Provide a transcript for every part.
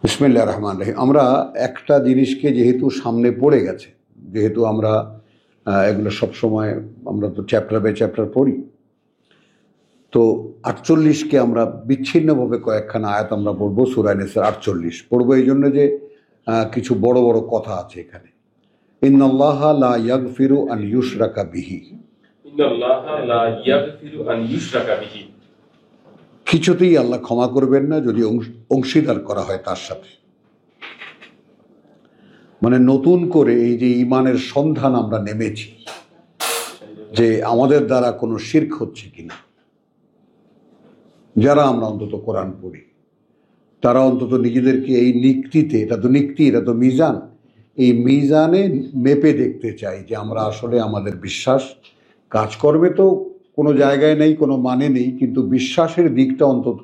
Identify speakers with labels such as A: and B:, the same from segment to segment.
A: বিসমিল্লাহির রহমানির রহিম। আমরা একটা জিনিসকে যেহেতু সামনে পড়ে গেছে, যেহেতু আমরা এগুলো সবসময় আমরা তো চ্যাপ্টার বাই চ্যাপ্টার পড়ি, তো 48কে আমরা বিচ্ছিন্নভাবে কয়েকখানা আয়াত আমরা পড়বো। সূরা নিসার 48 পড়বো এই জন্য যে কিছু বড় বড় কথা আছে এখানে। ইন্নাল্লাহা লা ইয়াগফিরু আন ইউশরাকা বিহি,
B: ইন্নাল্লাহা লা ইয়াগফিরু আন ইউশরাকা বিহি,
A: কিছুতেই আল্লাহ ক্ষমা করবেন না যদি অংশীদার করা হয় তার সাথে। মানে নতুন করে এই যে ঈমানের সন্ধান আমরা নেমেছি, যে আমাদের দ্বারা কোনো শিরক হচ্ছে কিনা। যারা আমরা অন্তত কোরআন পড়ি তারা অন্তত নিজেদেরকে এই নিক্তিতে, এটা তো নিক্তি, এটা তো মিজান, এই মিজানে মেপে দেখতে চাই যে আমরা আসলে আমাদের বিশ্বাস কাজকর্মে তো কোনো জায়গায় নেই, কোনো মানে নেই, কিন্তু বিশ্বাসের দিকটা অন্তত।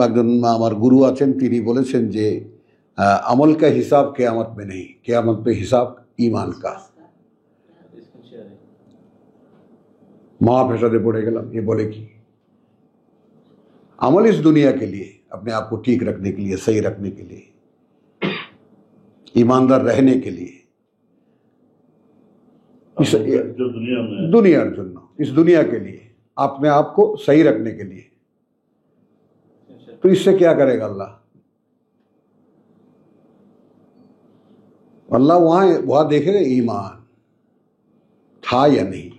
A: একজন আমার গুরু আছেন, তিনি বলেছেন যে আমল কা হিসাব কেয়ামত মে নেই, কেয়ামত পে হিসাব ईमान का। महाभाषा पढ़े गलम ये बोले कि अमल इस दुनिया के लिए, अपने आप को ठीक रखने के लिए, सही रखने के लिए, ईमानदार रहने के लिए, इस दुनियार जन्नो, इस दुनिया के लिए, अपने आप को सही रखने के लिए। तो इससे क्या करेगा अल्लाह? अल्लाह वहां देखेगा ईमान था या नहीं।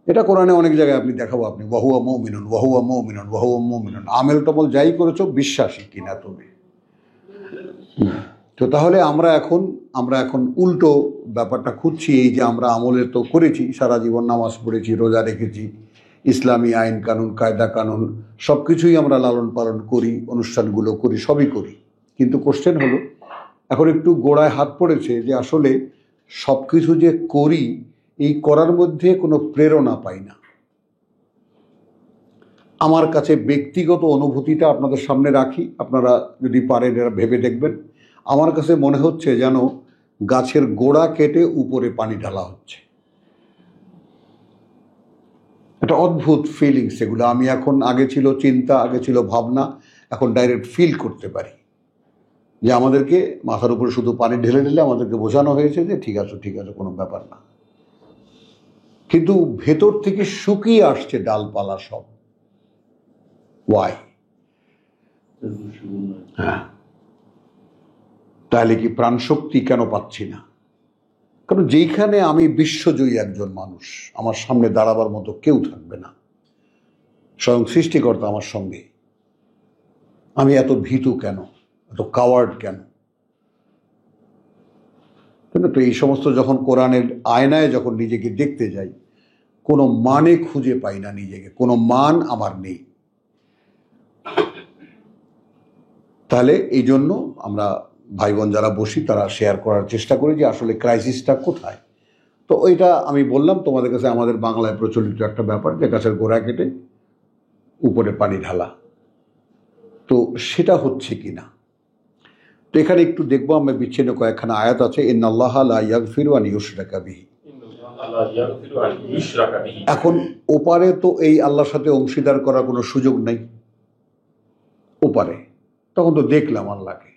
A: এটা কোরআনে অনেক জায়গায় আপনি দেখাবো, আপনি ওয়াহুয়া মুমিনুন ওয়াহুয়া মুমিনুন ওয়াহুয়া মুমিনুন, আমল টমল যাই করেছো বিশ্বাসী কিনা তুমি। তো তাহলে আমরা এখন উল্টো ব্যাপারটা খুঁজছি। এই যে আমরা আমলে তো করেছি, সারা জীবন নামাজ পড়েছি, রোজা রেখেছি, ইসলামী আইন কানুন কায়দা কানুন সব কিছুই আমরা লালন পালন করি, অনুষ্ঠানগুলো করি, সবই করি, কিন্তু কোশ্চেন হলো এখন একটু গোড়ায় হাত পড়েছে যে আসলে সব কিছু যে করি, এই করার মধ্যে কোনো প্রেরণা পাই না। আমার কাছে ব্যক্তিগত অনুভূতিটা আপনাদের সামনে রাখি, আপনারা যদি পারেন এরা ভেবে দেখবেন। আমার কাছে মনে হচ্ছে যেন গাছের গোড়া কেটে উপরে পানি ঢালা হচ্ছে। একটা অদ্ভুত ফিলিংস এগুলো। আমি এখন, আগে ছিল চিন্তা, আগে ছিল ভাবনা, এখন ডাইরেক্ট ফিল করতে পারি যে আমাদেরকে মাথার উপরে শুধু পানি ঢেলে ঢেলে আমাদেরকে বোঝানো হয়েছে যে ঠিক আছে ঠিক আছে, কোনো ব্যাপার না, কিন্তু ভেতর থেকে শুকিয়ে আসছে ডালপালা সব। ওয়াই? হ্যাঁ, তাহলে কি প্রাণশক্তি কেন পাচ্ছি না? কারণ যেইখানে আমি বিশ্বজয়ী একজন মানুষ, আমার সামনে দাঁড়াবার মতো কেউ থাকবে না, স্বয়ং সৃষ্টিকর্তা আমার সঙ্গে, আমি এত ভীতু কেন, এত কাওয়ার্ড কেন? তো এই সমস্ত যখন কোরআনের আয়নায় যখন নিজেকে দেখতে যাই, কোনো মানে খুঁজে পাই না নিজেকে, কোনো মান আমার নেই। তাহলে এই জন্য আমরা ভাই বোন যারা বসি তারা শেয়ার করার চেষ্টা করি যে আসলে ক্রাইসিসটা কোথায়। তো ওইটা আমি বললাম তোমাদের কাছে, আমাদের বাংলায় প্রচলিত একটা ব্যাপার যে গাছের গোড়া কেটে উপরে পানি ঢালা, তো সেটা হচ্ছে কিনা। তো এখানে একটু দেখবো আমরা, বিচ্ছিন্ন কয়েকখানা আয়াত আছে। ইন্নাল্লাহা লা ইয়াগফিরু আন ইউশরাকা বিহি। এখন ওপারে তো এই আল্লাহর সাথে অংশীদার করার কোনো সুযোগ নেই ওপারে, তখন তো দেখলাম আল্লাহকে।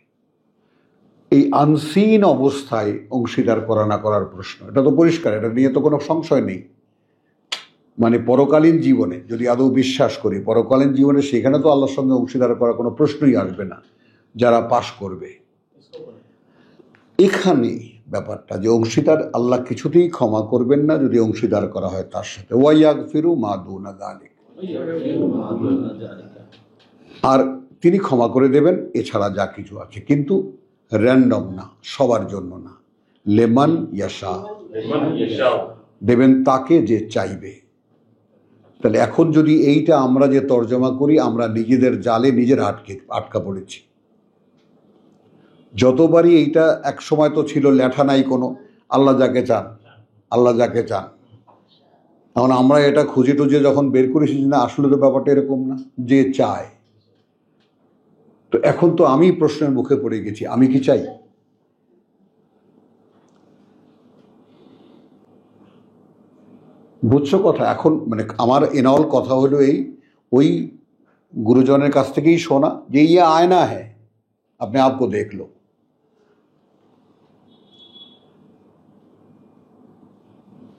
A: এই আনসিন অবস্থায় অংশীদার করা না করার প্রশ্ন, এটা তো পরিষ্কার, এটা নিয়ে তো কোনো সংশয় নেই। মানে পরকালীন জীবনে যদি আদৌ বিশ্বাস করি, পরকালীন জীবনে সেখানে তো আল্লাহর সঙ্গে অংশীদার করার কোনো প্রশ্নই আসবে না যারা পাশ করবে। এখানে ব্যাপারটা যে অংশীদার, আল্লাহ কিছুতেই ক্ষমা করবেন না যদি অংশীদার করা হয় তার সাথে। ওয়াইয়াগফিরু মা দুনা যালিক, আর তিনি ক্ষমা করে দেবেন এছাড়া যা কিছু আছে, কিন্তু র্যান্ডম না, সবার জন্য না। লেমান ইয়াশা, দেবেন তাকে যে চাইবে। তাহলে এখন যদি এইটা আমরা যে তর্জমা করি, আমরা নিজেদের জালে নিজের আটকা পড়েছি। যতবারই এইটা, এক সময় তো ছিল লেঠা নাই কোনো, আল্লাহ যাকে চান, আল্লাহ যাকে চান। এখন আমরা এটা খুঁজে টুজে যখন বের করেছি না, আসলে তো ব্যাপারটা এরকম না, যে চায়। তো এখন তো আমি প্রশ্নের মুখে পড়ে গেছি, আমি কি চাই? বুঝছো কথা? এখন মানে আমার এনঅল কথা হলো এই, ওই गुरुजनों काछ थेकेई शोना जे ये आयना है, अपने आप को देख लो।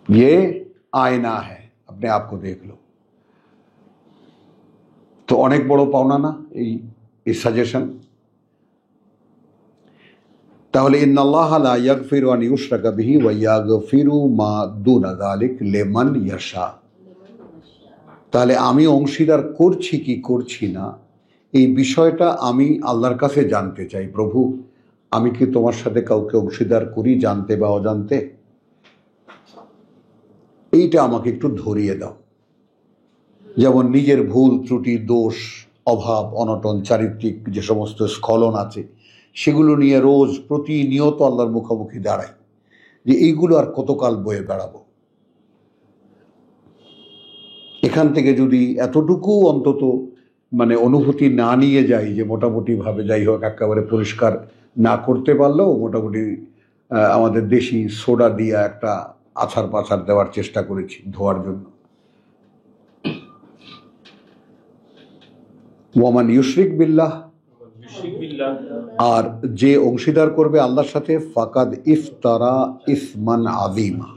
A: ये आयना है, अपने आप को देख लो। तो अनेक बड़ो पाওনা ना এই সাজেশন। তাহলে ইন্নাল্লাহা লা ইয়াগফিরু আন ইউশরাকা বিহি ওয়া ইয়াগফিরু মা দুনা যালিক লিমান ইয়াশা। তাহলে আমি অংশীদার করছি কি করছি না এই বিষয়টা আমি আল্লাহর কাছে জানতে চাই। প্রভু, আমি কি তোমার সাথে কাউকে অংশীদার করি জানতে বা অজান্তে? এইটা আমাকে একটু ধরিয়ে দাও। যেমন নিজের ভুল ত্রুটি, দোষ, অভাব, অনটন, চারিত্রিক যে সমস্ত স্খলন আছে সেগুলো নিয়ে রোজ প্রতিনিয়ত আল্লাহর মুখোমুখি দাঁড়াই যে এইগুলো আর কতকাল বয়ে বেড়াবো। এখান থেকে যদি এতটুকু অন্তত মানে অনুভূতি না নিয়ে যাই যে মোটামুটিভাবে যাই হোক একেবারে পরিষ্কার না করতে পারলেও মোটামুটি আমাদের দেশি সোডা দিয়ে একটা আছাড় পাছাড় দেওয়ার চেষ্টা করেছি ধোয়ার জন্য। ওয়ামান ইউশরিক বিল্লাহ, আর যে অংশীদার করবে আল্লাহর সাথে, ফাকাদ ইফতারা ইসমান আযীমা।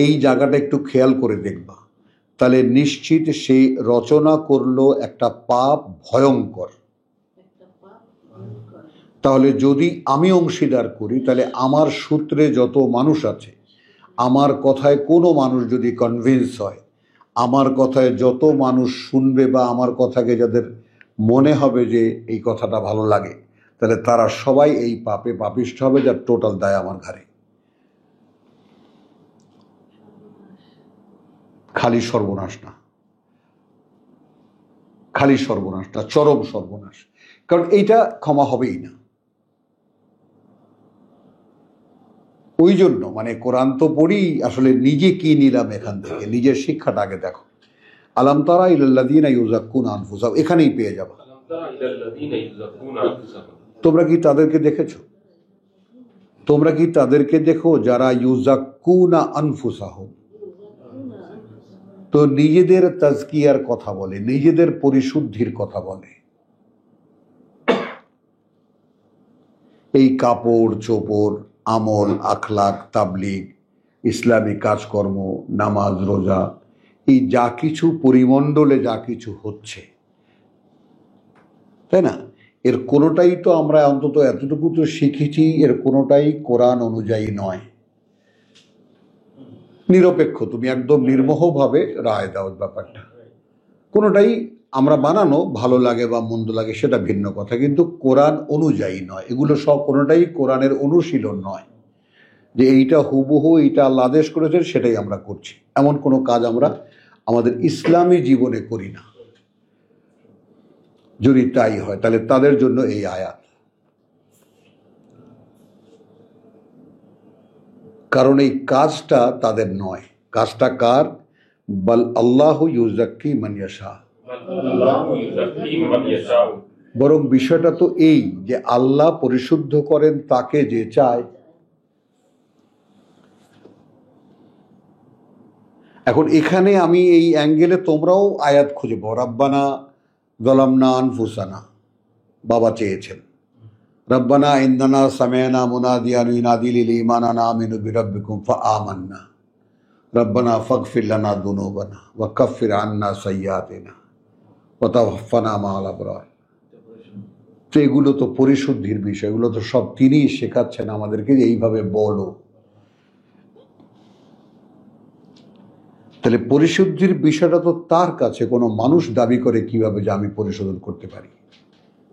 A: এই জায়গাটা একটু খেয়াল করে দেখবা, তাহলে নিশ্চিত সে রচনা করলো একটা পাপ ভয়ঙ্কর। তাহলে যদি আমি অংশীদার করি তাহলে আমার সূত্রে যত মানুষ আছে, আমার কথায় কোনো মানুষ যদি কনভিন্স হয়, আমার কথায় যত মানুষ শুনবে বা আমার কথাকে যাদের মনে হবে যে এই কথাটা ভালো লাগে, তাহলে তারা সবাই এই পাপে পাপিষ্ঠ হবে, যার টোটাল দায় আমার ঘাড়ে। খালি সর্বনাশ না, খালি সর্বনাশ না, চরম সর্বনাশ। কারণ এইটা ক্ষমা হবেই না। ওই জন্য মানে কোরআন তো পড়ি, আসলে নিজে কি নিলাম এখান থেকে, নিজের শিক্ষাটা আগে দেখো। আলাম তারা ইলাল্লাযীনা ইউযাক্কুনা আনফুসাহুম, এখানেই পেয়ে যাবে। তোমরা কি তাদেরকে দেখেছো? তোমরা কি তাদেরকে দেখো যারা ইউযাক্কুনা আনফুসাহুম, তো নিজেদের তাজকিয়ার কথা বলে, নিজেদের পরিশুদ্ধির কথা বলে। এই কাপড় চোপড়, আমল, আখলাক, তাবলিগ, ইসলামী কাজকর্ম, নামাজ, রোজা, এই যা কিছু পরিমণ্ডলে যা কিছু হচ্ছে, তাই না, এর কোনোটাই তো আমরা অন্তত এতটুকু তো শিখেছি, এর কোনোটাই কোরআন অনুযায়ী নয়। নিরপেক্ষ, তুমি একদম নির্মোহভাবে রায় দাও ব্যাপারটা। কোনোটাই আমরা বানানো ভালো লাগে বা মন্দ লাগে সেটা ভিন্ন কথা, কিন্তু কোরআন অনুযায়ী নয়। এগুলো সব কোনোটাই কোরআনের অনুশীলন নয় যে এইটা হুবহু এইটা আল্লাহ আদেশ করেছেন সেটাই আমরা করছি। এমন কোনো কাজ আমরা আমাদের ইসলামী জীবনে করি না। যদি তাই হয় তাহলে তাদের জন্য এই আয়াত। কারণ এই কাজটা তাদের নয়, কাজটা কার? বাল আল্লাহু ইউযাক্কি মান ইয়াশা। বরং বিষয়টা তো এই যে আল্লাহ পরিশুদ্ধ করেন তাকে যে চায়। এখন এখানে আমি এই অ্যাঙ্গেলে তোমরাও আয়াত খুঁজে পাও। রাব্বানা যালামনা আনফুসানা, বাবা চেয়েছেন। রব্বানা ইন্নানা সামি'না মুনাদিয়ান ইউনাদি লিল ঈমান আন আমিনু বিরাব্বিকুম ফাআমান্না রব্বানা ফাগফির লানা যুনুবানা ওয়া কাফির আন্না সাইয়্যাতিনা ওয়া তাওয়াফানা মা'আল আবরার। তো এগুলো তো পরিশুদ্ধির বিষয়, এগুলো তো সব তিনিই শেখাচ্ছেন আমাদেরকে যে এইভাবে বলো। তাহলে পরিশুদ্ধির বিষয়টা তো তার কাছে, কোনো মানুষ দাবি করে কিভাবে যে আমি পরিশোধন করতে পারি?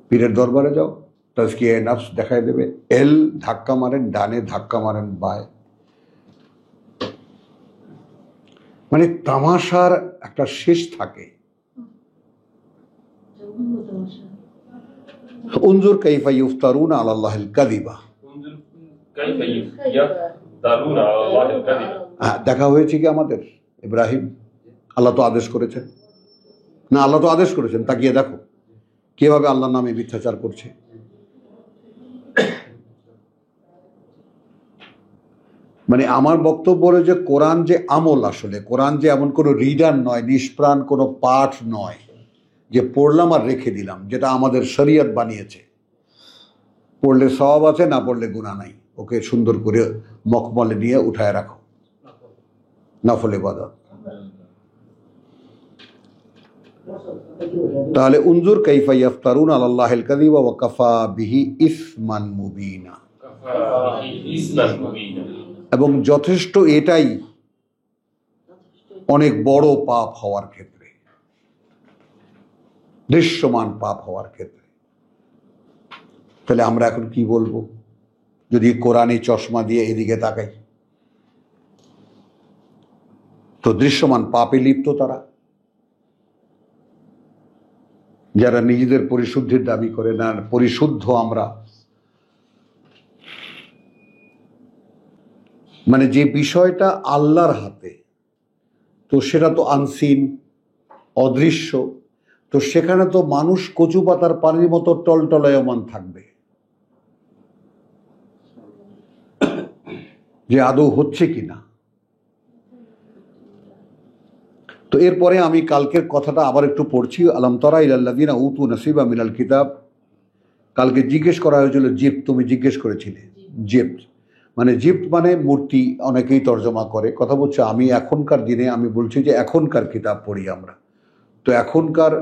A: পীরের দরবারে যাও, তাজকিয়ায়ে নফস দেখায় দেবে। এল ধাক্কা মারেন ডানে, ধাক্কা মারেন বায়ে, মানে তামাশার একটা শেষ থাকে। উনজুর কাইফা ইফতারুনা আলাল্লাহিল কাযিবা। দেখা হয়েছে কি আমাদের? ইব্রাহিম, আল্লাহ তো আদেশ করেছেন না, আল্লাহ তো আদেশ করেছেন, তাকিয়ে দেখো কিভাবে আল্লাহর নামে মিথ্যাচার করছে। মানে আমার বক্তব্য হলো যে কোরআন যে আমল, আসলে কোরআন যে এমন কোনো রিডার নয়, নিষ্প্রাণ কোনো পাঠ নয় যে পড়লাম আর রেখে দিলাম, যেটা আমাদের শরীয়ত বানিয়েছে। পড়লে সওয়াব আছে, না পড়লে গুনাহ নাই। ওকে সুন্দর করে মখমলে নিয়ে উঠায় রাখো, নফল ইবাদত। তাহলে উনজুর কাইফা ইফতারুন আলাল্লাহিল কাযিবা ওয়া কাফা বিহি ইসমান মুবিনা, এবং যথেষ্ট এটাই অনেক বড় পাপ হওয়ার ক্ষেত্রে, দৃশ্যমান পাপ হওয়ার ক্ষেত্রে। তাহলে আমরা এখন কি বলবো যদি কোরআনী চশমা দিয়ে এদিকে তাকাই? তো দৃশ্যমান পাপে লিপ্ত তারা, যারা নিজেদের পরিশুদ্ধির দাবি করে না, পরিশুদ্ধ আমরা। মানে যে বিষয়টা আল্লাহর হাতে, তো সেটা তো আনসিন, অদৃশ্য, তো সেখানে তো মানুষ কচু পাতার পানির মতো টলটলায়মান থাকবে যে আদৌ হচ্ছে কিনা। তো এরপরে আমি কালকের কথাটা আবার একটু পড়ছি। আলম তারা ইলাল্লাযিনা উতু নাসিবা মিনাল কিতাব। কালকে জিজ্ঞেস করা হয়েছিল জিপ্ত, তুমি জিজ্ঞেস করেছিলে জিপ্ত মানে, জিপ্ত মানে মূর্তি, অনেকেই তর্জমা করে। কথা বলছে আমি এখনকার দিনে, আমি বলছি যে এখনকার কিতাব পড়ি আমরা, তো এখনকার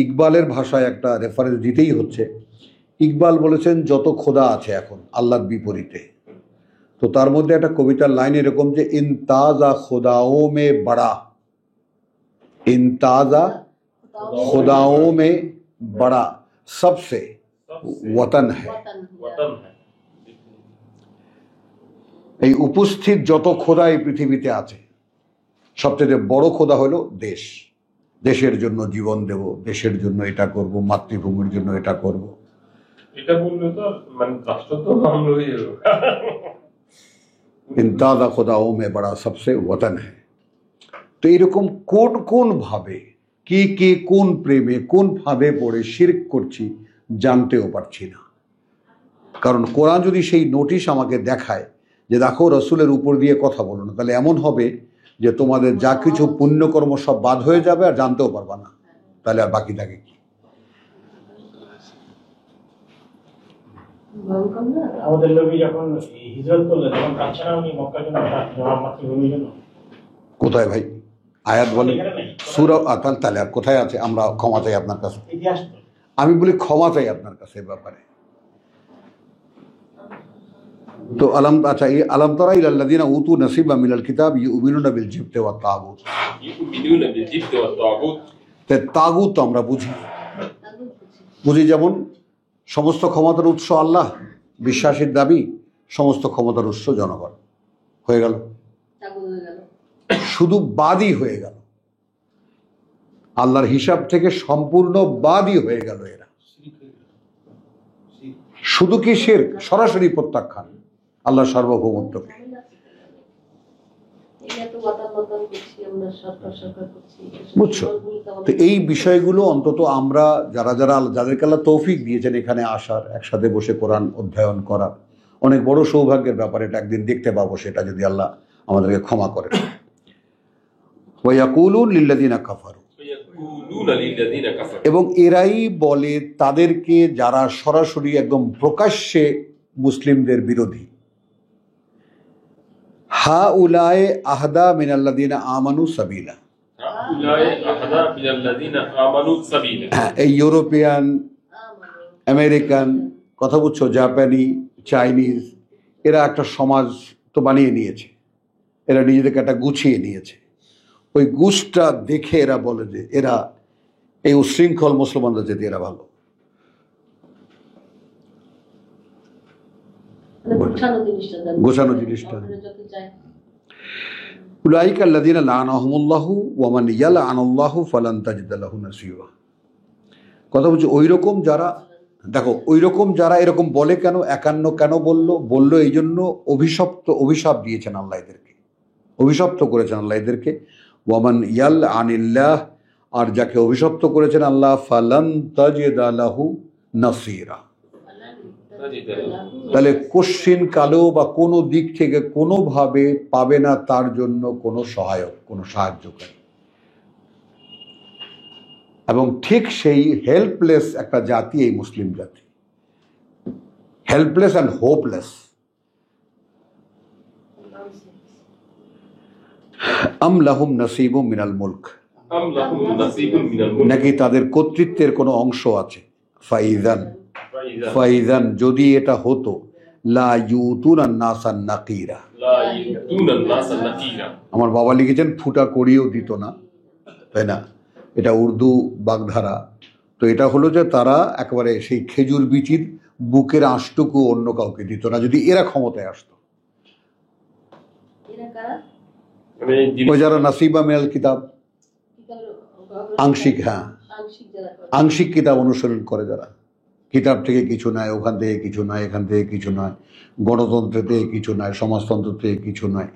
A: ইকবালের ভাষায় একটা রেফারেন্স দিতেই হচ্ছে। ইকবাল বলেছেন যত খোদা আছে এখন আল্লাহর বিপরীতে, তো তার মধ্যে একটা কবিতার লাইন এরকম যে ইনতাজা খুদাও মে বড়া, ইনতাজা खुदाओं में बड़ा सबसे वतन है। এই উপস্থিত যত খোদা এই পৃথিবীতে আছে, সবচেয়ে বড় খোদা হলো দেশ। দেশের জন্য জীবন দেব, দেশের জন্য এটা করব, মাতৃভূমির জন্য এটা করব।
B: এটা বললে তো মানে রাষ্ট্র তো মামলা হয়ে যাবে।
A: ইনতাজা খুদাओं में बड़ा सबसे वतन है। তো এরকম কোন কোন ভাবে, কে কোন প্রেমে, কোন ভাবে পড়ে শিরক করছি জানতেও পারছি না। কারণ কোরআন যদি সেই নোটিশ আমাকে দেখায় যে দেখো রসুলের উপর দিয়ে কথা বলো না, তাহলে এমন হবে যে তোমাদের যা কিছু পুণ্যকর্ম সব বাদ হয়ে যাবে আর জানতেও পারবা না, তাহলে আর বাকি থাকে কি?
C: আমাদের নবী যখন হিজরত করলেন তখন কাঁদছেন না উনি মক্কার জন্য, মাতৃভূমির জন্য?
A: কোথায় ভাই আয়াত বলে? সূরা তাহলে আর কোথায় আছে? আমরা ক্ষমা চাই আপনার কাছে।
C: ইতিহাস
A: আমি বলি ক্ষমা চাই আপনার কাছে এ ব্যাপারে। তো আলম, আচ্ছা, এই আলম তারা ইলাল্লাযিনা উতু নাসিবা মিনাল কিতাব ইউমিনুনা বিল জিবতি ওয়াত তাগুত।
B: ইউমিনুনা বিল জিবতি ওয়াত তাগুত।
A: তে তাগুত আমরা বুঝি যেমন সমস্ত ক্ষমতার উৎস আল্লাহ, বিশ্বাসের দাবি সমস্ত ক্ষমতার উৎস জনগণ। হয়ে গেল, শুধু বাদী হয়ে গেল, আল্লাহর হিসাব থেকে সম্পূর্ণ বাদী হয়ে গেল এরা। শুধু কি শিরক, সরাসরি প্রত্যাখ্যান আল্লাহ সার্বভৌমত্বকে। বুঝছো? তো এই বিষয়গুলো অন্তত আমরা যাদেরকে আল্লাহ তৌফিক দিয়েছেন এখানে আসার, একসাথে বসে কোরআন অধ্যয়ন করার, অনেক বড় সৌভাগ্যের ব্যাপার। এটা একদিন দেখতে পাবো, সেটা যদি আল্লাহ আমাদেরকে ক্ষমা করে। ওয়ায়াকুলুন লিল্লাযিনা কাফারু, এবং এরাই বলে তাদেরকে যারা সরাসরি একদম প্রকাশ্যে মুসলিমদের বিরোধী, হা উলায়ে আহদা মিনাল্লাযিনা আমানু সাবিলা। হ্যাঁ, এই ইউরোপিয়ান, আমেরিকান, কথা বুঝছো, জাপানি, চাইনিজ, এরা একটা সমাজ তো বানিয়ে নিয়েছে, এরা নিজেদেরকে একটা গুছিয়ে নিয়েছে। ওই গুছটা দেখে এরা বলে যে এরা এই উশৃঙ্খল মুসলমানদের যেতে এরা ভালো। গোছানো জিনিসটা। উলাইকা আল্লাযিনা লাআনাহুমুল্লাহু ওয়া মান ইয়ালআনুল্লাহু ফালান তাজিদ লাহু নাসীবা। কথা বলছি ওই রকম যারা, দেখো ওই রকম যারা এরকম বলে কেন, একান্ন কেন বললো এই জন্য অভিশাপ দিয়েছেন আল্লাহ এদেরকে, অভিশপ্ত করেছেন আল্লাহ এদেরকে। ওয়ামান ইয়ালআনিল্লাহ, আর যাকে অভিশপ্ত করেছেন আল্লাহ, ফালান তাজিদ লাহু নাসীরা, তাহলে কোশ্চিন কালেও বা কোনো দিক থেকে কোনোভাবে পাবে না তার জন্য কোনো সহায়ক, কোনো সাহায্যকারী। এবং ঠিক সেই হেল্পলেস একটা জাতি এই মুসলিম জাতি, হেল্পলেস অ্যান্ড হোপলেস। আম লাহুম নসীবুম মিনাল মুলক, নাকি তাদের কর্তৃত্বের কোনো অংশ আছে। ফাইজান যদি এটা হতো, লা ইউতুনান নাসান নাকিরা, আমার বাবা লিখেছেন ফুটা করিয়েও দিত না, তাই না? এটা উর্দু বাগধারা। তো এটা হলো যে তারা একেবারে সেই খেজুর বিচির বুকের আঁশটুকু অন্য কাউকে দিত না যদি এরা ক্ষমতায় আসতো। ওই যারা নাসিবা মিনাল কিতাব, আংশিক, হ্যাঁ আংশিক কিতাব অনুসরণ করে, যারা কিতাব থেকে কিছু নয়, ওখান থেকে কিছু নয়, এখান থেকে কিছু নয়, গণতন্ত্র থেকে কিছু নয়, সমাজতন্ত্র থেকে কিছু নয়,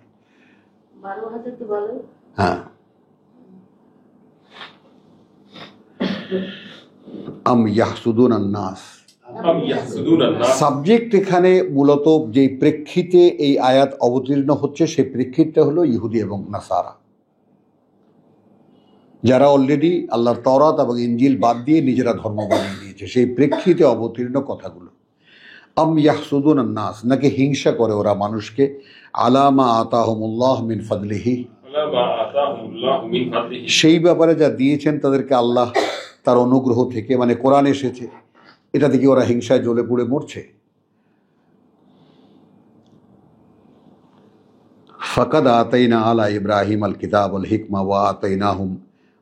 A: হ্যাঁ। আম ইয়াহসুদুনান নাস, সাবজেক্ট এখানে মূলত যে প্রেক্ষিতে এই আয়াত অবতীর্ণ হচ্ছে সেই প্রেক্ষিতটা হলো ইহুদি এবং নাসারা, যারা অলরেডি আল্লাহর তওরাত এবং ইনজিল বাদ দিয়ে নিজেরা ধর্ম বানিয়ে দিয়েছে, সেই প্রেক্ষিতে অবতীর্ণ কথাগুলো। আম ইয়াহসুদুনান নাস, নাকি হিংসা করে ওরা মানুষকে, আলা মা আতাহুমুল্লাহ মিন ফাদলিহি, সেই ব্যাপারে যা দিয়েছেন তাদেরকে আল্লাহ তার অনুগ্রহ থেকে, মানে কোরআন এসেছে, এটা থেকে ওরা হিংসায় জ্বলে পুড়ে মরছে। ফাকাদ আতাইনা আলা ইব্রাহিম আল কিতাব আল হিকমা ওয়া আতাইনাহুম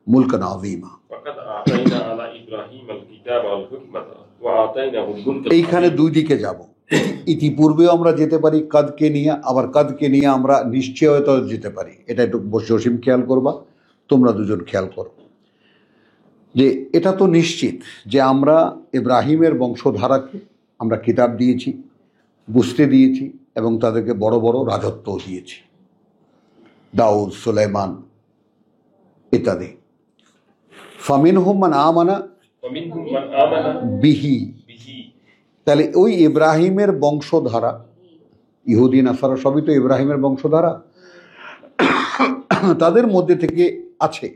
A: মুলকান আযীমা। এইখানে দুই দিকে যাব, ইতিপূর্বেও আমরা যেতে পারি কাদকে নিয়ে, আবার কাদকে নিয়ে আমরা নিশ্চয়তা যেতে পারি। এটা একটু জসিম খেয়াল করবা, তোমরা দুজন খেয়াল করো, যে এটা তো নিশ্চিত যে আমরা ইব্রাহিমের বংশধারাকে আমরা কিতাব দিয়েছি, বুঝতে দিয়েছি, এবং তাদেরকে বড় বড় রাজত্ব দিয়েছি, দাউদ, সুলাইমান ইত্যাদি। ফামিনহুম মান আমানা বিহি, তাহলে ওই ইব্রাহিমের বংশধারা, ইহুদি নাসারা সবই তো ইব্রাহিমের বংশধারা, তাদের মধ্যে থেকে আছে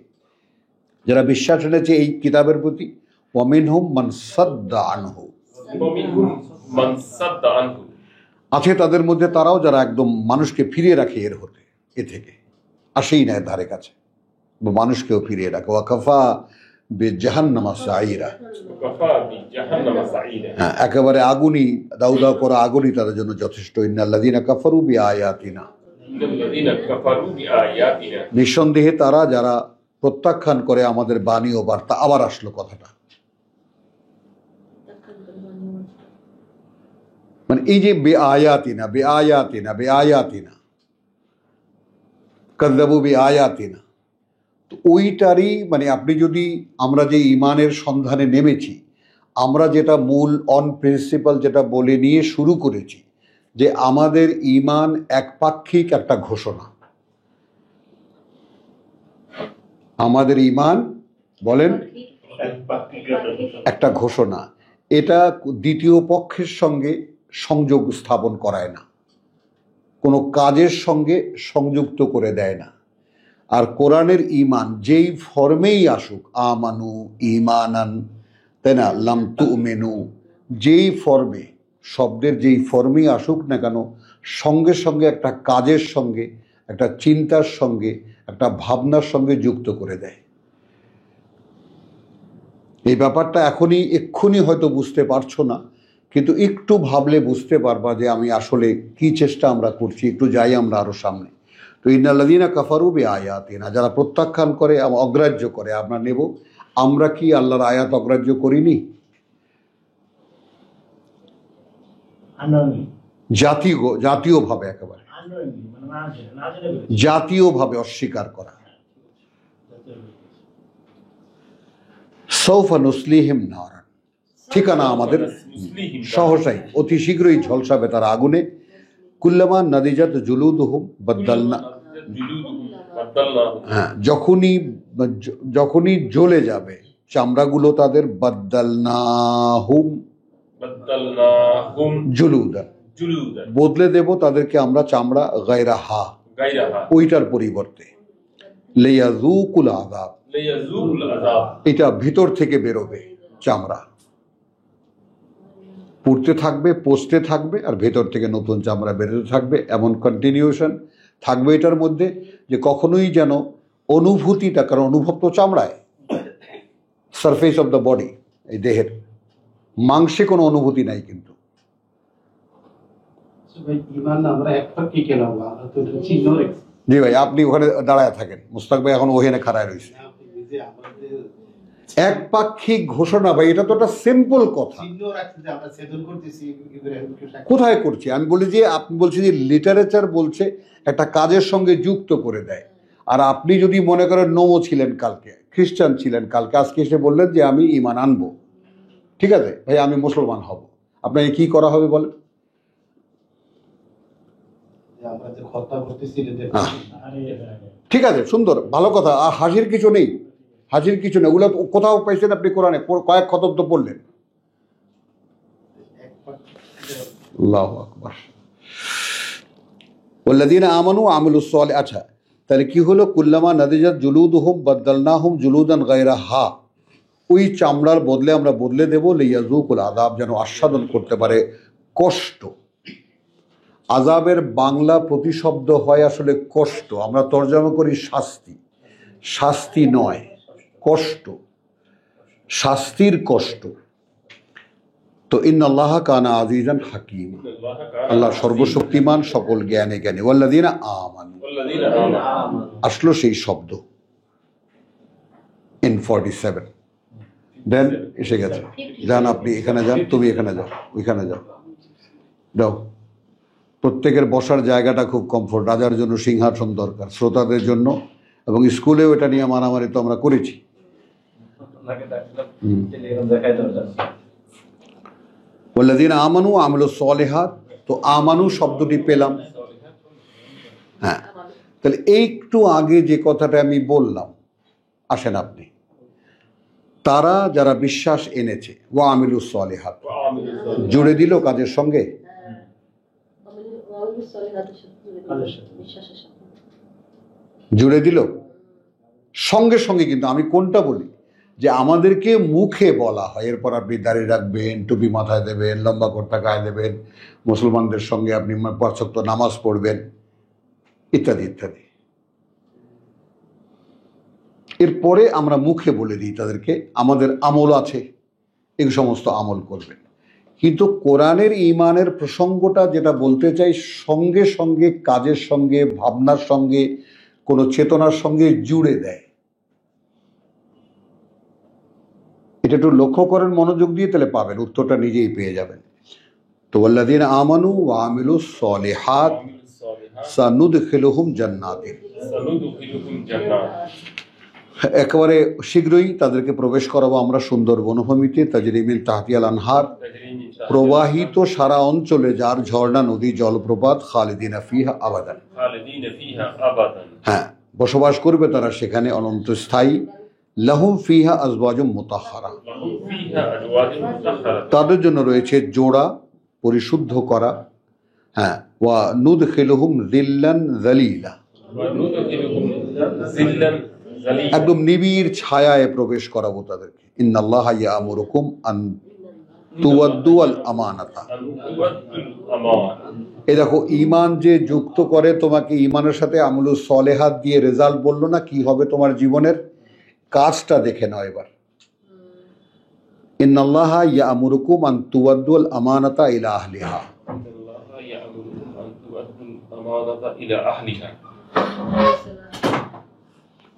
A: যারা বিশ্বাস এনেছে এই কিতাবের প্রতি। ওয়ামিনহুম মান সাদ্দা আনহু, আছে তাদের মধ্যে তারাও যারা একদম মানুষকে ফিরিয়ে রাখে এর হতে, এ থেকে আসেই না এর ধারে কাছে, মানুষকেও ফিরিয়ে রাখে। ওয়াকাফা বিজাহান্নামা সাঈরা, হ্যাঁ একেবারে আগুনই, দাউ দাউ করা আগুনই তাদের জন্য যথেষ্ট। ইন্নাল্লাযীনা কাফারু বিআয়াতিনা, নিঃসন্দেহে তারা যারা প্রত্যাখ্যান করে আমাদের বাণী ও বার্তা। আবার আসলো কথাটা, মানে এই যে বেআয়াতিনা বেআয়াতিনা বেআয়াতিনা কাযযাবু বিআয়াতিনা, তো ওইটারই মানে আপনি যদি, আমরা যে ইমানের সন্ধানে নেমেছি, আমরা যেটা মূল অন প্রিন্সিপাল যেটা বলে নিয়ে শুরু করেছি, যে আমাদের ইমান একপাক্ষিক একটা ঘোষণা, আমাদের ইমান বলেন একটা ঘোষণা, এটা দ্বিতীয় পক্ষের সঙ্গে সংযোগ স্থাপন করায় না, কোনো কাজের সঙ্গে সংযুক্ত করে দেয় না। আর কোরআনের ইমান যেই ফর্মেই আসুক, আমানু ইমানান, তাই না, লাম তুমিনু, যেই ফর্মে, শব্দের যেই ফর্মেই আসুক না কেন, সঙ্গে সঙ্গে একটা কাজের সঙ্গে, একটা চিন্তার সঙ্গে, একটা ভাবনার সঙ্গে যুক্ত করে দেয়। এই ব্যাপারটা এক্ষুনি হয়তো বুঝতে পারছো না, কিন্তু একটু ভাবলে বুঝতে পারবা যে আমি আসলে কি চেষ্টা আমরা করছি। একটু যাই আমরা আরো সামনে। তো ইন্নাল্লাযীনা কাফারু বিআয়াতিনা, যারা প্রত্যাখ্যান করে, অগ্রাহ্য করে, আমরা নেব। আমরা কি আল্লাহর আয়াত অগ্রাহ্য করিনি? জাতীয়ভাবে, একেবারে জাতীয়ভাবে অস্বীকার করা। সাউফা নুসলিহিম নারান, ঠিকানা আমাদের সহসাই, অতি শীঘ্রই ঝলসাবে তারা আগুনে। কুল্লামা নাদিজাত জুলুদুহুম বাদদালনা, হ্যাঁ যখনই জ্বলে যাবে চামড়াগুলো তাদের, বাদদালনাহুম
B: বাদদালনাহুম
A: জুলুদান,
B: জুলুদান
A: বদলে দেব তাদেরকে আমরা চামড়া গায়রাহা,
B: গায়রাহা
A: ওইটার পরিবর্তে। লিয়াযুকুল আযাব,
B: লিয়াযুকুল আযাব,
A: এটা ভিতর থেকে বেরোবে চামড়া, পুড়তে থাকবে, পচতে থাকবে, আর ভেতর থেকে নতুন চামড়া বেরোতে থাকবে। এমন কন্টিনিউশন থাকবে এটার মধ্যে যে কখনোই যেন অনুভূতিটা, কারণ অনুভব তো চামড়ায়, সারফেস অফ দ্য বডি, এই দেহের মাংসে কোনো অনুভূতি নাই। কিন্তু
D: ইমান আমরা এক পাক্ষিক কেন, আমরা তো এটা চিহ্ন রেখেছি।
A: জি ভাই, আপনি ওখানে দাঁড়ায় থাকেন, মুস্তাক ভাই এখন ওখানে খাড়ায় রয়েছে।
D: যে আমাদের
A: একপাক্ষিক ঘোষণা ভাই, এটা তো একটা সিম্পল কথা।
D: চিহ্ন রাখছি যে আমরা ছেদন করতেছি ইব্রাহিমকে সাক্ষী।
A: কোথায় করছি আমি বলি যে, আপনি বলছি যে লিটারেচার বলছে একটা কাজের সঙ্গে যুক্ত করে দেয়। আর আপনি যদি মনে করেন নোমো ছিলেন কালকে, খ্রিস্টান ছিলেন কালকে, আজকে এসে বললেন যে আমি ঈমান আনবো, ঠিক আছে ভাই, আমি মুসলমান হব, আপনাকে কি করা হবে বলেন?
D: যে আমরা যে হত্যা করতেছি এটা দেখতে।
A: ঠিক আছে, সুন্দর, ভালো কথা। আর হাসির কিছু নেই, হাসির কিছু নেই। ওগুলো কোথাও পাইছেন আপনি কোরআনে? কয়েক খতম তো পড়লেন।
D: এক পাক্ষিক
A: আল্লাহু আকবার। ওয়াল্লাযীনা আমানু ওয়া আমিলুস সালিহাত। আচ্ছা, তাহলে কি হলো? কুল্লামা নাদিজাত জুলুদুহুম বাদদালনাহুম জুলুদান গায়রাহা, ওই চামড়ার বদলে আমরা বদলে দেব লিয়াযুকুল আযাব, যেন আস্বাদন করতে পারে কষ্ট। আযাবের বাংলা প্রতিশব্দ হয় আসলে কষ্ট, আমরা তর্জমা করি শাস্তি। শাস্তি নয়, কষ্ট, শাস্তির কষ্ট। তো ইন্নাল্লাহ কানা আজিজান হাকিম, আল্লাহ সর্বশক্তিমান, সকল জ্ঞানে জ্ঞানী। ওয়াল্লাযীনা আমানু,
B: ওয়াল্লাযীনা আমানু,
A: আসলো সেই শব্দ N47, দেন এসে গেছে। যান আপনি এখানে যান, তুমি এখানে যাও, ওইখানে যাও, যাও। প্রত্যেকের বসার জায়গাটা খুব কমফোর্ট। রাজার জন্য সিংহাসন দরকার, শ্রোতাদের জন্য, এবং স্কুলেও এটা নিয়ে মারামারি তো আমরা করেছি। ওয়াল্লাযীনা আমানু ওয়া আমিলুস সালিহাত, তো আমানু শব্দটি পেলাম। হ্যাঁ, তাহলে একটু আগে যে কথাটা আমি বললাম, আসেন আপনি, তারা যারা বিশ্বাস এনেছে, ওয়া আমিলুস সালিহাত জুড়ে দিল কাজের সঙ্গে, জুড়ে দিল সঙ্গে সঙ্গে। কিন্তু আমি কোনটা বলি, যে আমাদেরকে মুখে বলা হয়, এরপর আপনি দাঁড়িয়ে রাখবেন, টুপি মাথায় দেবেন, লম্বা কোটটা গায়ে দেবেন, মুসলমানদের সঙ্গে আপনি ৫ ওয়াক্ত নামাজ পড়বেন, ইত্যাদি ইত্যাদি। এরপরে আমরা মুখে বলে দিই তাদেরকে আমাদের আমল আছে, এই সমস্ত আমল করবেন। কিন্তু কোরআনের ঈমানের প্রসঙ্গটা যেটা বলতে চাই, সঙ্গে সঙ্গে কাজের সঙ্গে, ভাবনার সঙ্গে, কোনো চেতনার সঙ্গে জুড়ে দেয়। এটা একটু লক্ষ্য করেন মনোযোগ দিয়ে, তাহলে পাবেন, উত্তরটা নিজেই পেয়ে যাবেন। তো ওয়াল্লাযীনা আমানু ওয়া আমিলুস সালিহাত সানুদখিলুহুম জান্নাতিন,
B: সানুদখিলুহুম জান্নাত,
A: একেবারে শীঘ্রই তাদেরকে প্রবেশ করাবো আমরা সুন্দর বনভূমিতে, তাজরি মিন তাহতিহাল আনহার, প্রবাহিত সারা অঞ্চলে যার ঝর্ণা, নদী, জলপ্রপাত, খালিদিনা ফিহা আবাদান,
B: খালিদিনা ফিহা আবাদান,
A: হ্যাঁ, বসবাস করবে তারা সেখানে অনন্ত স্থায়ী। লাহুম ফিহা আজওয়াজুম মুতাহহারা,
B: লাহুম ফিহা আজওয়াজুন মুতাহহারা,
A: তাদের জন্য রয়েছে জোড়া পরিশুদ্ধ করা। হ্যাঁ, ওয়া নুদখিলুহুম যিল্লান যালিলা,
B: ওয়া নুদখিলুহুম যিল্লান যালিলা,
A: একদম নিবিড় ছায়ায় প্রবেশ করাবো তাদেরকে। ইন্নাল্লাহা ইয়া'মুরুকুম আন তুওয়াদ্দুল আমানাতা,
B: আন তুওয়াদ্দুল আমানা।
A: এই দেখো, ঈমান যে যুক্ত করে তোমাকে, ঈমানের সাথে আমলুস সালেহাত দিয়ে রেজাল্ট বললো না কি হবে তোমার জীবনের, কাজটা দেখে নাও এবার। ইন্নাল্লাহা ইয়া'মুরুকুম আন তুওয়াদ্দুল আমানাতা ইলা আহলিহা,
B: ইন্নাল্লাহা ইয়া'মুরুকুম আন তুওয়াদ্দুল আমানাতা ইলা আহলিহা।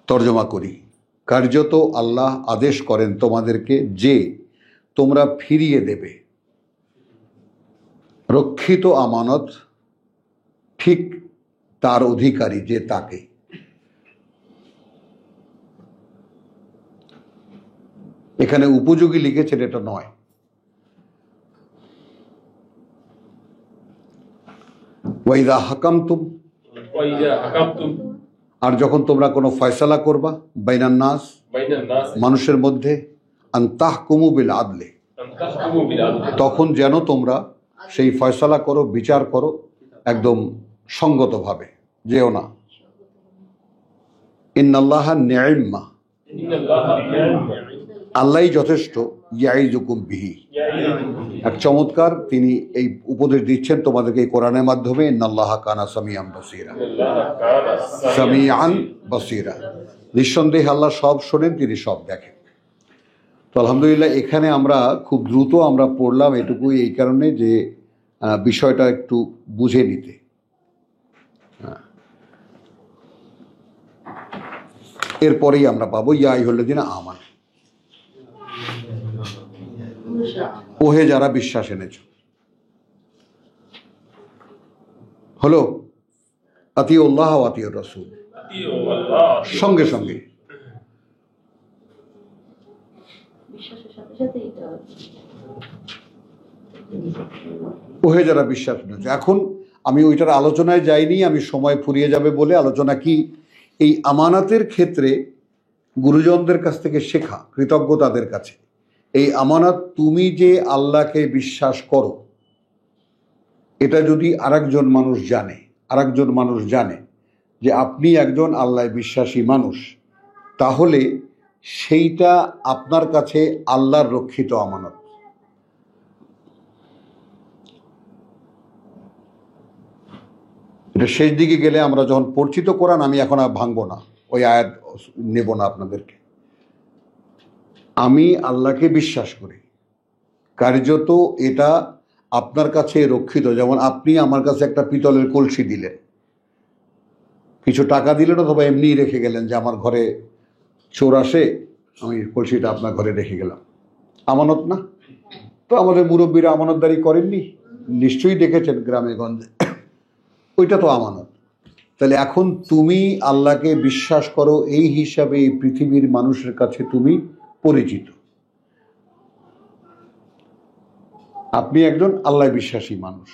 A: তর্জমা করি, কার্যত আল্লাহ আদেশ করেন তোমাদেরকে যে তোমরা ফিরিয়ে দেবে রক্ষিত আমানত ঠিক তার অধিকারী যে তাকে। এখানে উপযোগী লিখেছেন, এটা নয়। ওয়াইদা হাকামতুম,
B: ওয়াইদা হাকামতুম,
A: আর যখন তোমরা কোনো ফয়সালা করবা, বাইনান নাস,
B: বাইনান নাস,
A: মানুষের মধ্যে, আন তাহকুমু বিল আদলে,
B: أن تحكموا بالعدل
A: তখন যেন তোমরা সেই ফয়সালা করো, বিচার করো একদম সঙ্গতভাবে, যেও না। ইন্নাল্লাহা নি'মা,
B: إن الله نعم
A: আল্লাহই যথেষ্ট, ইয়াইজুকুম বিহি, এক চমৎকার তিনি এই উপদেশ দিচ্ছেন তোমাদেরকে এই কোরআনের মাধ্যমে। ইন্নাল্লাহা কানা সামিআন বাসীরা,
B: إن الله كان
A: সামিআন বাসীরা, নিঃসন্দেহে আল্লাহ সব শোনেন, তিনি সব দেখেন। তো আলহামদুলিল্লাহ এখানে আমরা খুব দ্রুত আমরা পড়লাম এটুকুই, এই কারণে যে বিষয়টা একটু বুঝে নিতে। এরপরেই আমরা পাবো ইয়া আইয়ুহাল্লাযীনা আমানু, ওহে যারা বিশ্বাস এনেছ। হলো আতিউল্লাহ ওয়া আতিউর রাসূল,
B: أطيعوا الله
A: সঙ্গে সঙ্গে।
E: বিশ্বাসের সাথে সাথে এটা
A: ওহে যারা বিশ্বাস এনেছ। এখন আমি ওইটার আলোচনায় যাইনি, আমি সময় ফুরিয়ে যাবে বলে আলোচনা কি, এই আমানাতের ক্ষেত্রে গুরুজনদের কাছ থেকে শেখা, কৃতজ্ঞতাদের কাছে। এই আমানত, তুমি যে আল্লাহকে বিশ্বাস করো, এটা যদি আরেকজন মানুষ জানে যে আপনি একজন আল্লাহ বিশ্বাসী মানুষ, তাহলে সেইটা আপনার কাছে আল্লাহর রক্ষিত আমানত। এটা শেষ দিকে গেলে আমরা যখন পরিচিত কোরআন, আমি এখন আর ভাঙবো না, ওই আয়াত নেব না আপনাদেরকে। আমি আল্লাহকে বিশ্বাস করি, কার্যত এটা আপনার কাছে রক্ষিত। যেমন আপনি আমার কাছে একটা পিতলের কলসি দিলেন, কিছু টাকা দিলেন, অথবা এমনিই রেখে গেলেন যে আমার ঘরে চোর আসে, আমি কলসিটা আপনার ঘরে রেখে গেলাম, আমানত না? তো আমাদের মুরব্বীরা আমানতদারি করেননি, নিশ্চয়ই দেখেছেন গ্রামে গঞ্জে, ওইটা তো আমানত। তাহলে এখন তুমি আল্লাহকে বিশ্বাস করো, এই হিসাবে এই পৃথিবীর মানুষের কাছে তুমি পরিচিত। আপনি একজন আল্লাহ বিশ্বাসী মানুষ,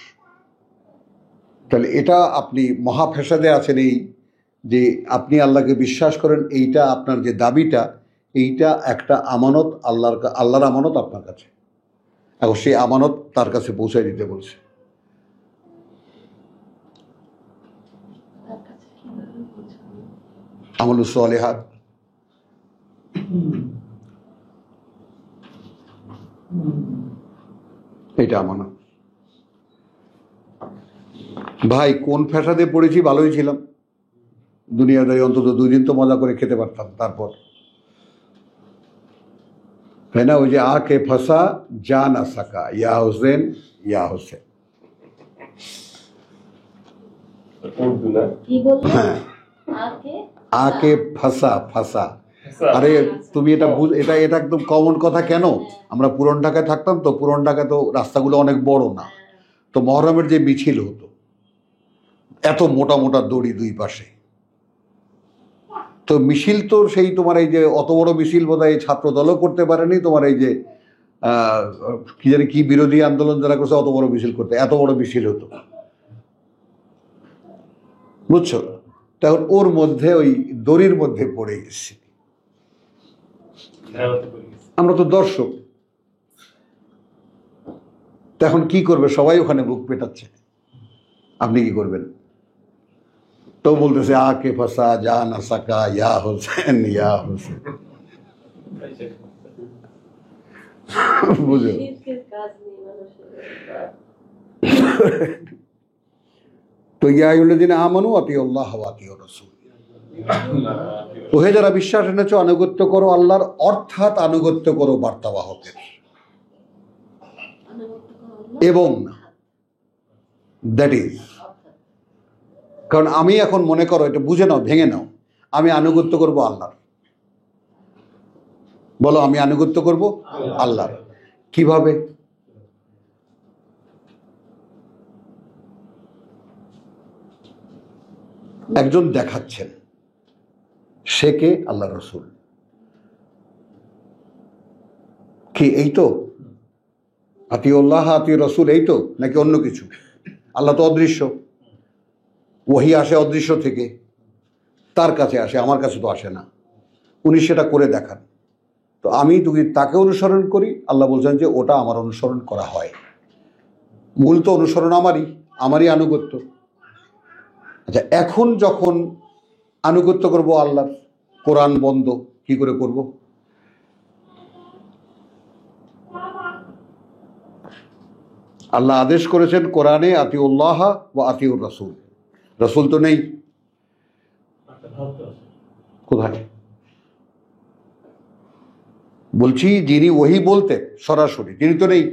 A: তাহলে এটা আপনি মহাফেসাদে আছেন, এই যে আপনি আল্লাহকে বিশ্বাস করেন, এইটা আপনার যে দাবিটা, এইটা একটা আমানত, আল্লাহর আমানত আপনার কাছে। এখন সেই আমানত তার কাছে পৌঁছায় দিতে বলছে।
E: তার কাছে কিভাবে পৌঁছানো?
A: আমালুস সালিহাত, এটা আমানত। ভাই কোন ফ্যাসাদে পড়েছি, ভালোই ছিলাম, দুনিয়াদারি অন্তত 2 দিন তো মজা করে খেতে পারতাম, তারপর है ना, वो जो आके फंसा जा ना सका, या हुसैन या हुसैन।
B: उर्दू ना
E: কি বললেন?
A: হ্যাঁ,
E: আকে
A: आके फंसा फंसा। আরে তুমি এটা এটা এটা একদম কমন কথা। কেন, আমরা পুরন ঢাকায় থাকতাম, তো পুরন ঢাকায় তো রাস্তাগুলো অনেক বড় না, তো মহরমের যে মিছিল হতো, এত মোটা মোটা দড়ি দুই পাশে, তো মিছিল তো সেই তোমার এই যে অত বড় মিছিল বোধহয় ছাত্র দলও করতে পারেনি, তোমার এই যে কি জানি কি বিরোধী আন্দোলন যারা করছে, অত বড় মিছিল করতে, এত বড় মিছিল হতো, বুঝছো? তখন ওর মধ্যে ওই দড়ির মধ্যে পড়ে গেছি। আমরা তো দর্শক, তখন কি করবে, সবাই ওখানে বুক পেটাচ্ছে, আপনি কি করবেন? তো বলতেছে আকে ফাসা যা না সাকা, ইয়া হোসেন ইয়া হোসেন। বুঝো,
E: শিরকের কাজ নেই মানুষের।
A: তো ইয়া আইয়ুহাল্লাযীনা আমানু আতিউল্লাহ ওয়া আতিউর রাসূল, ওহে যারা বিশ্বাস এনেছো, আনুগত্য করো আল্লাহর, অর্থাৎ আনুগত্য করো বার্তাবাহকের,
E: আনুগত্য করা হলো
A: এবং দ্যাট ইজ, কারণ আমি এখন মনে করো, এটা বুঝে নাও, ভেঙে নাও, আমি আনুগত্য করব আল্লাহর। বলো, আমি আনুগত্য করব আল্লাহর। কিভাবে? একজন দেখাচ্ছেন, সে কে? আল্লাহ রসুল। কি এই তো আতিউল্লাহ আতিউর রসুল, এই তো, নাকি অন্য কিছু? আল্লাহ তো অদৃশ্য, ওহী আসে অদৃশ্য থেকে, তার কাছে আসে, আমার কাছে তো আসে না, উনি সেটা করে দেখান। তো আমি যদি তাকে অনুসরণ করি, আল্লাহ বলছেন যে ওটা আমার অনুসরণ করা হয়। মূল তো অনুসরণ আমারই আনুগত্য। আচ্ছা, এখন যখন আনুগত্য করব আল্লাহর, কোরআন বন্ধ, কি করে করব? আল্লাহ আদেশ করেছেন কোরআনে আতিউল্লাহ ওয়া আতিউর রাসূল। রাসূল তো নেই, কোথায়? বলছি যিনি ওহী বলতেন সরাসরি, তিনি তো নেই।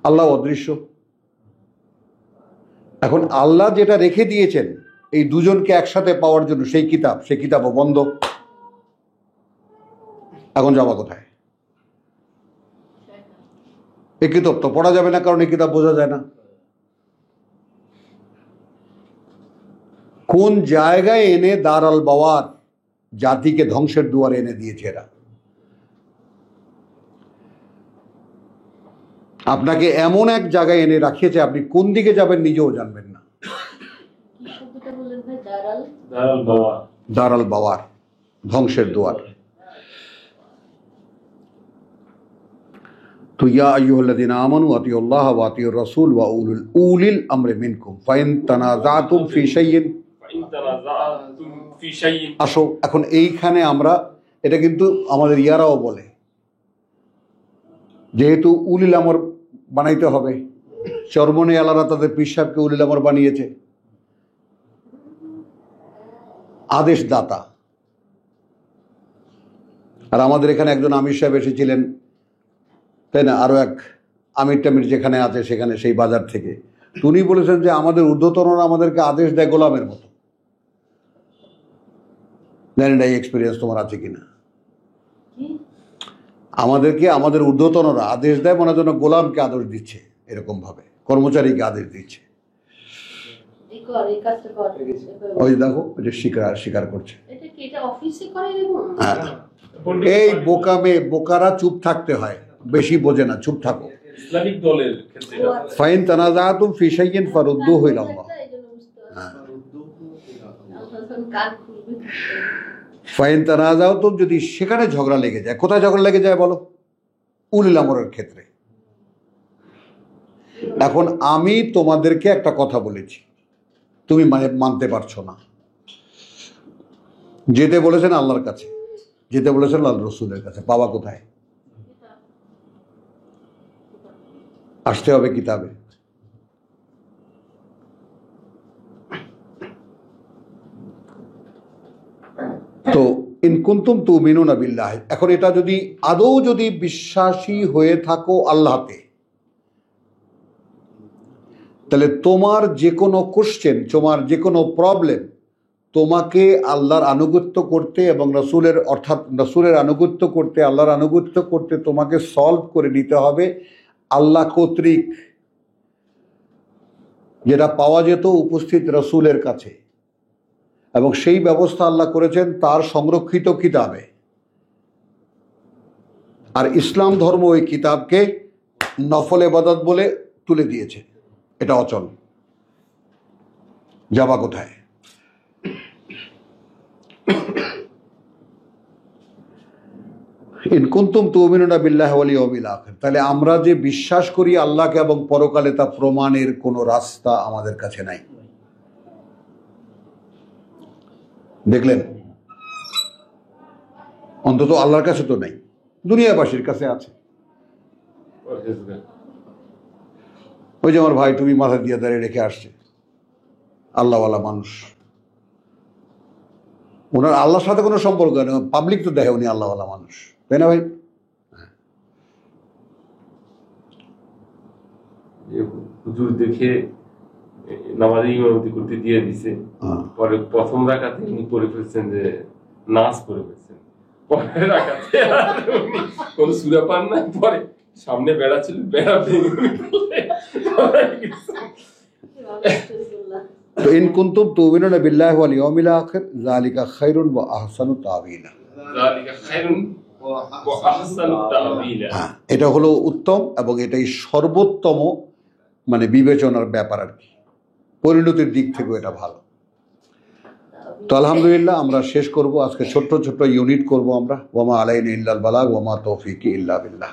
A: আল্লাহ অদৃশ্য। এখন আল্লাহ যেটা রেখে দিয়েছেন এই দুজনকে একসাথে পাওয়ার জন্য, সেই কিতাবও বন্ধ। এখন যাওয়া কোথায়? এই কিতাব তো পড়া যাবে না, কারণ এই কিতাব বোঝা যায় না। কোন জায়গায় এনে দারাল বাওয়ার, জাতিকে ধ্বংসের দুয়ারে এনে দিয়েছে এরা। আপনাকে এমন এক জায়গায় এনে রাখিয়েছে, আপনি কোন দিকে যাবেন নিজেও জানবেন না।
E: কি শব্দটা বললেন ভাই? দারাল
B: দারুল বাওয়া।
A: দারাল বাওয়ার, ধ্বংসের দুয়ার। তো ইয়া আইয়ুহাল্লাযীনা আমানু আতিউল্লাহ ওয়া আতিউর রাসূল ওয়া উলিল আমরি মিনকুম ফাইন তানাযাতুম ফি শাইইন।
B: ফাইন তানাযাতুম ফি শাইইন।
A: আসো, এখন এইখানে আমরা, এটা কিন্তু আমাদের ইয়ারাও বলে, যেহেতু উলিল আমর বানাইতে হবে, চরমনে আলারা তাদের পীর সাহেবকে উলিল আমর বানিয়েছে, আদেশ দাতা। আর আমাদের এখানে একজন আমির সাহেব এসেছিলেন, তাই না, আরো এক আমির টামির যেখানে আছে সেখানে, সেই বাজার থেকে, উনি বলেছেন যে আমাদের ঊর্ধ্বতনরা আমাদেরকে আদেশ দেয় গোলামের মতো। জানি না এই এক্সপিরিয়েন্স তোমার আছে কিনা।
E: কি?
A: আমাদেরকে আমাদের ঊর্ধ্বতনরা আদেশ দেয়, মনে যেন গোলামকে আদেশ দিচ্ছে, এরকম ভাবে কর্মচারীকে আদেশ দিচ্ছে।
E: এই কাজটা কর।
A: ওই দেখো, ওই যে স্বীকার করছে।
E: এটা কি, এটা অফিসে করে এরকম?
A: হ্যাঁ, এই বোকারা চুপ থাকতে হয়, বেশি বোঝে না, চুপ থাকো।
B: ইসলামিক দলের ক্ষেত্রে এটা।
A: ফাইন তানাযাতুম ফি শাইইন ফারুদ্দুহু ইলাল্লাহ।
E: এইজন্য বুঝতে পারছি।
A: হ্যাঁ,
E: আল্লাহ যখন কান খুলবে।
A: ফাইন তানাযাতুম, যদি সেখানে ঝগড়া লেগে যায়, কোথায় ঝগড়া লেগে যায় বলো? উলিল আমরের ক্ষেত্রে। এখন আমি তোমাদেরকে একটা কথা বলেছি, তুমি মানতে পারছো না। যেতে বলেছেন আল্লাহর কাছে, যেতে বলেছেন আল্লাহ রসুলের কাছে, পাওয়া কোথায়? আসতে হবে কিতাবে। তো ইন কুনতুম তুমিনুনা বিল্লাহ, এখন এটা যদি আদৌ যদি বিশ্বাসী হয়ে থাকো আল্লাহতে, তাহলে তোমার যে কোনো কোশ্চেন, তোমার যে কোনো প্রবলেম, তোমাকে আল্লাহর আনুগত্য করতে এবং রসুলের, অর্থাৎ রসুলের আনুগত্য করতে, আল্লাহর আনুগত্য করতে তোমাকে সলভ করে নিতে হবে আল্লাহ কর্তৃক, যেটা পাওয়া যেত উপস্থিত রসুলের কাছে। এবং সেই ব্যবস্থা আল্লাহ করেছেন তার সংরক্ষিত কিতাবে। আর ইসলাম ধর্ম ওই কিতাবকে নফল ইবাদত বলে তুলে দিয়েছে, এটা অচল। যাবা কোথায়? ইন কুনতুম তুমিনুনা বিল্লাহি ওয়াল ইয়াউমিল আখির, তাহলে আমরা যে বিশ্বাস করি আল্লাহকে এবং পরকালে, তা প্রমাণের কোনো রাস্তা আমাদের কাছে নাই। দেখলেন, অন্তত আল্লাহর কাছে তো নাই, দুনিয়াবাসীর কাছে আছে। ওই যে আমার ভাই তুমি মাথা দিয়ে দাঁড়িয়ে রেখে আসছে, আল্লাহওয়ালা মানুষ, ওনার আল্লাহর সাথে কোনো সম্পর্ক নেই, পাবলিক তো দেখে উনি আল্লাহওয়ালা মানুষ, তাই না ভাই?
B: হুজুর দেখে নামাজে ইমামতি করতে দিয়ে দিছে, পরে প্রথম রাকাতে উনি পড়ে ফেলছেন যে নাচ পড়ে ফেলছেন, পরের রাকাতে উনি কোন সূরা পান না, পরে সামনে বেড়া ছিল, বেড়া ভেঙে
A: তো ইন কুনতুম তুমিনুনা বিল্লাহি ওয়াল ইয়াউমিল আখির যালিকা খায়রুন ওয়া আহসানু তাওয়িলা,
B: যালিকা খায়রুন ওয়া আহসানু তাওয়িলা।
A: হ্যাঁ, এটা হলো উত্তম এবং এটাই সর্বোত্তম, মানে বিবেচনার ব্যাপার আর কি, পরিণতির দিক থেকেও এটা ভালো। তো আলহামদুলিল্লাহ আমরা শেষ করব আজকে, ছোট্ট ছোট্ট ইউনিট করব আমরা। ওয়ামা আলাইনা ইল্লাল বালাগ ওয়ামা তৌফিকি ইল্লা বিল্লাহ।